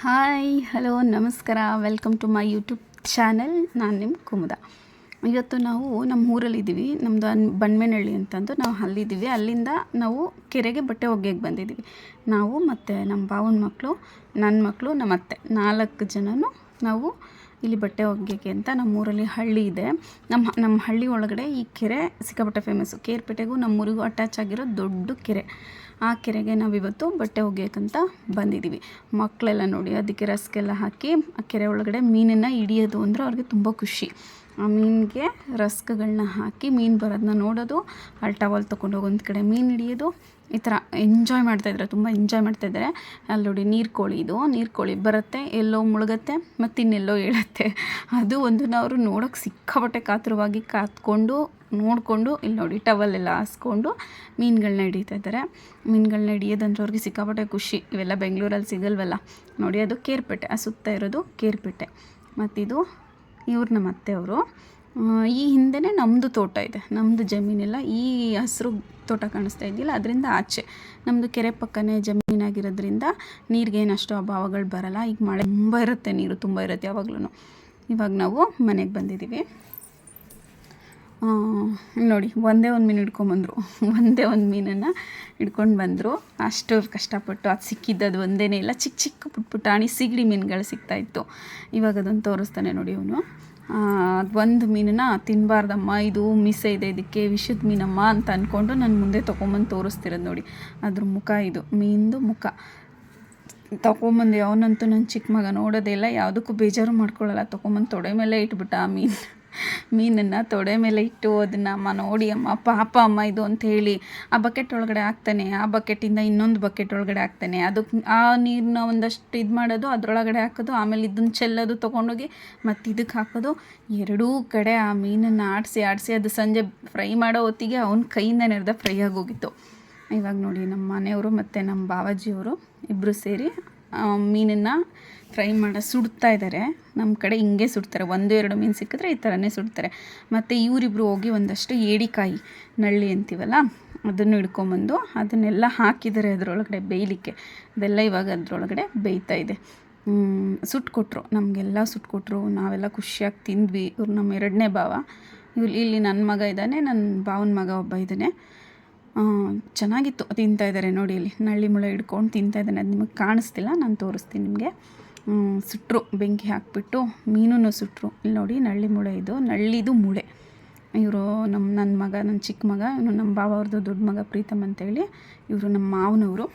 Hi hello ನಮಸ್ಕಾರ, welcome to my YouTube channel. ನಾನು ನಿಮ್ಮ ಕುಮುದ. ಇವತ್ತು ನಾವು ನಮ್ಮ ಊರಲ್ಲಿದ್ದೀವಿ. ನಮ್ಮದು ಬನ್ಮೇನಹಳ್ಳಿ ಅಂತಂದು ನಾವು ಅಲ್ಲಿದ್ದೀವಿ. ಅಲ್ಲಿಂದ ನಾವು ಕೆರೆಗೆ ಬಟ್ಟೆ ಒಗೆಯಕ್ಕೆ ಬಂದಿದ್ದೀವಿ. ನಾವು ಮತ್ತು ನಮ್ಮ ಭಾವನ ಮಕ್ಕಳು, ನನ್ನ ಮಕ್ಕಳು, ನಮ್ಮ ಅತ್ತೆ 4 ಜನನು ನಾವು ಇಲ್ಲಿ ಬಟ್ಟೆ ಒಗೆಯೋಕ್ಕೆ ಅಂತ ನಮ್ಮೂರಲ್ಲಿ ಹಳ್ಳಿ ಇದೆ. ನಮ್ಮ ಹಳ್ಳಿ ಒಳಗಡೆ ಈ ಕೆರೆ ಸಿಕ್ಕಾಪಟ್ಟೆ ಫೇಮಸ್ಸು. ಕೇರ್ಪೇಟೆಗೂ ನಮ್ಮೂರಿಗೂ ಅಟ್ಯಾಚ್ ಆಗಿರೋ ದೊಡ್ಡ ಕೆರೆ. ಆ ಕೆರೆಗೆ ನಾವಿವತ್ತು ಬಟ್ಟೆ ಒಗೆಯೋಕ್ಕಂತ ಬಂದಿದ್ದೀವಿ. ಮಕ್ಕಳೆಲ್ಲ ನೋಡಿ ಅದಕ್ಕೆ ರಸ್ಕೆಲ್ಲ ಹಾಕಿ ಆ ಕೆರೆ ಒಳಗಡೆ ಮೀನನ್ನು ಹಿಡಿಯೋದು ಅಂದರೆ ಅವ್ರಿಗೆ ತುಂಬ ಖುಷಿ. ಆ ಮೀನಿಗೆ ರಸ್ಕ್ಗಳನ್ನ ಹಾಕಿ ಮೀನು ಬರೋದನ್ನ ನೋಡೋದು, ಅಲ್ಲಿ ಟವಲ್ ತೊಗೊಂಡೋಗಿ ಒಂದು ಕಡೆ ಮೀನು ಹಿಡಿಯೋದು, ಈ ಥರ ಎಂಜಾಯ್ ಮಾಡ್ತಾಯಿದ್ದಾರೆ, ತುಂಬ ಎಂಜಾಯ್ ಮಾಡ್ತಾಯಿದ್ದಾರೆ. ಅಲ್ಲಿ ನೋಡಿ ನೀರು ಕೋಳಿ ಬರುತ್ತೆ, ಎಲ್ಲೋ ಮುಳುಗತ್ತೆ ಮತ್ತು ಇನ್ನೆಲ್ಲೋ ಹೇಳುತ್ತೆ. ಅದು ಒಂದನ್ನು ಅವರು ನೋಡೋಕ್ಕೆ ಸಿಕ್ಕಾಪಟ್ಟೆ ಕಾತುರವಾಗಿ ಕಾತ್ಕೊಂಡು ನೋಡಿಕೊಂಡು ಇಲ್ಲಿ ನೋಡಿ ಟವಲ್ಲೆಲ್ಲ ಹಾಸ್ಕೊಂಡು ಮೀನುಗಳನ್ನ ಹಿಡಿತಾ ಇದ್ದಾರೆ. ಮೀನುಗಳನ್ನ ಹಿಡಿಯೋದಂದ್ರೆ ಅವ್ರಿಗೆ ಸಿಕ್ಕಾಪಟ್ಟೆ ಖುಷಿ. ಇವೆಲ್ಲ ಬೆಂಗಳೂರಲ್ಲಿ ಸಿಗಲ್ವಲ್ಲ ನೋಡಿ. ಅದು ಕೇರ್ಪೇಟೆ, ಆ ಸುತ್ತ ಇರೋದು ಕೇರ್ಪೇಟೆ. ಮತ್ತಿದು ಇವ್ರು ನಮ್ಮ ಅತ್ತೆಯವರು. ಈ ಹಿಂದೆಯೇ ನಮ್ಮದು ತೋಟ ಇದೆ, ನಮ್ಮದು ಜಮೀನೆಲ್ಲ ಈ ಹಸಿರು ತೋಟ ಕಾಣಿಸ್ತಾ ಇದೆಯಲ್ಲ ಅದರಿಂದ ಆಚೆ ನಮ್ಮದು ಕೆರೆ ಪಕ್ಕನೇ ಜಮೀನಾಗಿರೋದ್ರಿಂದ ನೀರಿಗೇನು ಅಷ್ಟು ಅಭಾವಗಳು ಬರೋಲ್ಲ. ಈಗ ಮಳೆ ತುಂಬ ಇರುತ್ತೆ, ನೀರು ತುಂಬ ಇರುತ್ತೆ ಯಾವಾಗಲೂ. ಇವಾಗ ನಾವು ಮನೆಗೆ ಬಂದಿದ್ದೀವಿ. ನೋಡಿ ಒಂದೇ ಒಂದು ಮೀನು ಮೀನನ್ನು ಹಿಡ್ಕೊಂಡು ಬಂದರು. ಅಷ್ಟು ಕಷ್ಟಪಟ್ಟು ಅದು ಸಿಕ್ಕಿದ್ದು ಒಂದೇ ಇಲ್ಲ, ಚಿಕ್ಕ ಚಿಕ್ಕ ಪುಟ್ಟಾಣಿ ಸಿಗಡಿ ಮೀನುಗಳು ಸಿಗ್ತಾಯಿತ್ತು. ಇವಾಗ ಅದನ್ನು ತೋರಿಸ್ತಾನೆ ನೋಡಿ ಇವನು. ಒಂದು ಮೀನನ್ನು ತಿನ್ನಬಾರ್ದಮ್ಮ, ಇದು ಮಿಸೆ ಇದೆ, ಇದಕ್ಕೆ ವಿಷದ ಮೀನಮ್ಮ ಅಂತ ಅಂದ್ಕೊಂಡು ನನ್ನ ಮುಂದೆ ತೊಗೊಂಬಂದು ತೋರಿಸ್ತಿರೋದು ನೋಡಿ. ಅದ್ರ ಮುಖ, ಇದು ಮೀನ್ದು ಮುಖ ತೊಗೊಂಬಂದು ಅವನಂತೂ ನನ್ನ ಚಿಕ್ಕ ಮಗ ನೋಡೋದೇ ಇಲ್ಲ, ಯಾವುದಕ್ಕೂ ಬೇಜಾರು ಮಾಡ್ಕೊಳ್ಳಲ್ಲ. ತೊಗೊಂಬಂದು ತೊಡೆ ಮೇಲೆ ಇಟ್ಬಿಟ್ಟ ಆ ಮೀನನ್ನು ತೊಡೆ ಮೇಲೆ ಇಟ್ಟು ಅದನ್ನು ಅಮ್ಮ ನೋಡಿ ಅಮ್ಮ ಪಾಪ ಅಮ್ಮ ಇದು ಅಂತ ಹೇಳಿ ಆ ಬಕೆಟ್ ಒಳಗಡೆ ಹಾಕ್ತಾನೆ. ಆ ಬಕೆಟಿಂದ ಇನ್ನೊಂದು ಬಕೆಟ್ ಒಳಗಡೆ ಹಾಕ್ತಾನೆ. ಅದಕ್ಕೆ ಆ ನೀರನ್ನ ಒಂದಷ್ಟು ಇದು ಮಾಡೋದು, ಅದರೊಳಗಡೆ ಹಾಕೋದು, ಆಮೇಲೆ ಇದನ್ನು ಚೆಲ್ಲೋದು, ತೊಗೊಂಡೋಗಿ ಮತ್ತು ಇದಕ್ಕೆ ಹಾಕೋದು. ಎರಡೂ ಕಡೆ ಆ ಮೀನನ್ನು ಆಡಿಸಿ ಅದು ಸಂಜೆ ಫ್ರೈ ಮಾಡೋ ಹೊತ್ತಿಗೆ ಅವನ ಕೈಯಿಂದ ನೆರೆದ ಫ್ರೈ ಆಗೋಗಿತ್ತು. ಇವಾಗ ನೋಡಿ ನಮ್ಮ ಮನೆಯವರು ಮತ್ತು ನಮ್ಮ ಬಾವಾಜಿಯವರು ಇಬ್ಬರು ಸೇರಿ ಮೀನನ್ನು ಫ್ರೈ ಸುಡ್ತಾ ಇದ್ದಾರೆ. ನಮ್ಮ ಕಡೆ ಹಿಂಗೆ ಸುಡ್ತಾರೆ, 1-2 ಮೀನು ಸಿಕ್ಕಿದ್ರೆ ಈ ಥರನೇ ಸುಡ್ತಾರೆ. ಮತ್ತು ಇವರಿಬ್ಬರು ಹೋಗಿ ಒಂದಷ್ಟು ಏಡಿಕಾಯಿ ನಳ್ಳಿ ಅಂತೀವಲ್ಲ ಅದನ್ನು ಹಿಡ್ಕೊಂಬಂದು ಅದನ್ನೆಲ್ಲ ಹಾಕಿದ್ದಾರೆ ಅದರೊಳಗಡೆ ಬೇಯಲಿಕ್ಕೆ. ಅದೆಲ್ಲ ಇವಾಗ ಅದರೊಳಗಡೆ ಬೇಯ್ತಾ ಇದೆ. ಸುಟ್ಕೊಟ್ರು, ನಮಗೆಲ್ಲ ಸುಟ್ಕೊಟ್ರು. ನಾವೆಲ್ಲ ಖುಷಿಯಾಗಿ ತಿಂದ್ವಿ. ಇವ್ರು ನಮ್ಮ 2ನೇ ಭಾವ. ಇಲ್ಲಿ ನನ್ನ ಮಗ ಇದ್ದಾನೆ, ನನ್ನ ಭಾವನ ಮಗ ಒಬ್ಬ ಇದ್ದಾನೆ. ಚೆನ್ನಾಗಿತ್ತು, ತಿಂತಾಯಿದ್ದಾರೆ ನೋಡಿ. ಇಲ್ಲಿ ನಳ್ಳಿ ಮುಳೆ ಹಿಡ್ಕೊಂಡು ತಿಂತಾಯಿದ್ದಾನೆ. ಅದು ನಿಮಗೆ ಕಾಣಿಸ್ತಿಲ್ಲ, ನಾನು ತೋರಿಸ್ತೀನಿ ನಿಮಗೆ. ಸುಟ್ಟರು, ಬೆಂಕಿ ಹಾಕ್ಬಿಟ್ಟು ಮೀನೂ ಸುಟ್ಟರು. ಇಲ್ಲಿ ನೋಡಿ ನಳ್ಳಿ ಮುಳೆ, ಇದು ನಳ್ಳಿದು ಮುಳೆ. ಇವರು ನನ್ನ ಮಗ, ನನ್ನ ಚಿಕ್ಕ ಮಗ, ಇವನು ನಮ್ಮ ಭಾವ ಅವ್ರದ್ದು ದೊಡ್ಡ ಮಗ ಪ್ರೀತಮ್ ಅಂತೇಳಿ. ಇವರು ನಮ್ಮ ಮಾವನವರು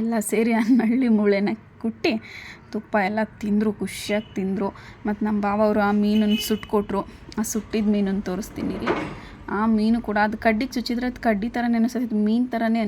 ಎಲ್ಲ ಸೇರಿ ಆ ನಳ್ಳಿ ಮುಳೆನ ಕುಟ್ಟಿ ತುಪ್ಪ ಎಲ್ಲ ತಿಂದರು, ಖುಷಿಯಾಗಿ ತಿಂದರು. ಮತ್ತು ನಮ್ಮ ಭಾವ ಅವರು ಆ ಮೀನನ್ನು ಸುಟ್ಕೊಟ್ರು. ಆ ಸುಟ್ಟಿದ ಮೀನನ್ನು ತೋರಿಸ್ತೀನಿ ರೀ. ಆ ಮೀನು ಕೂಡ ಅದು ಕಡ್ಡಿಗೆ ಚುಚ್ಚಿದ್ರೆ ಅದು ಕಡ್ಡಿ ಥರನೇ ಅನ್ನಿಸ್ತದೆ, ಮೀನು ಥರನೇ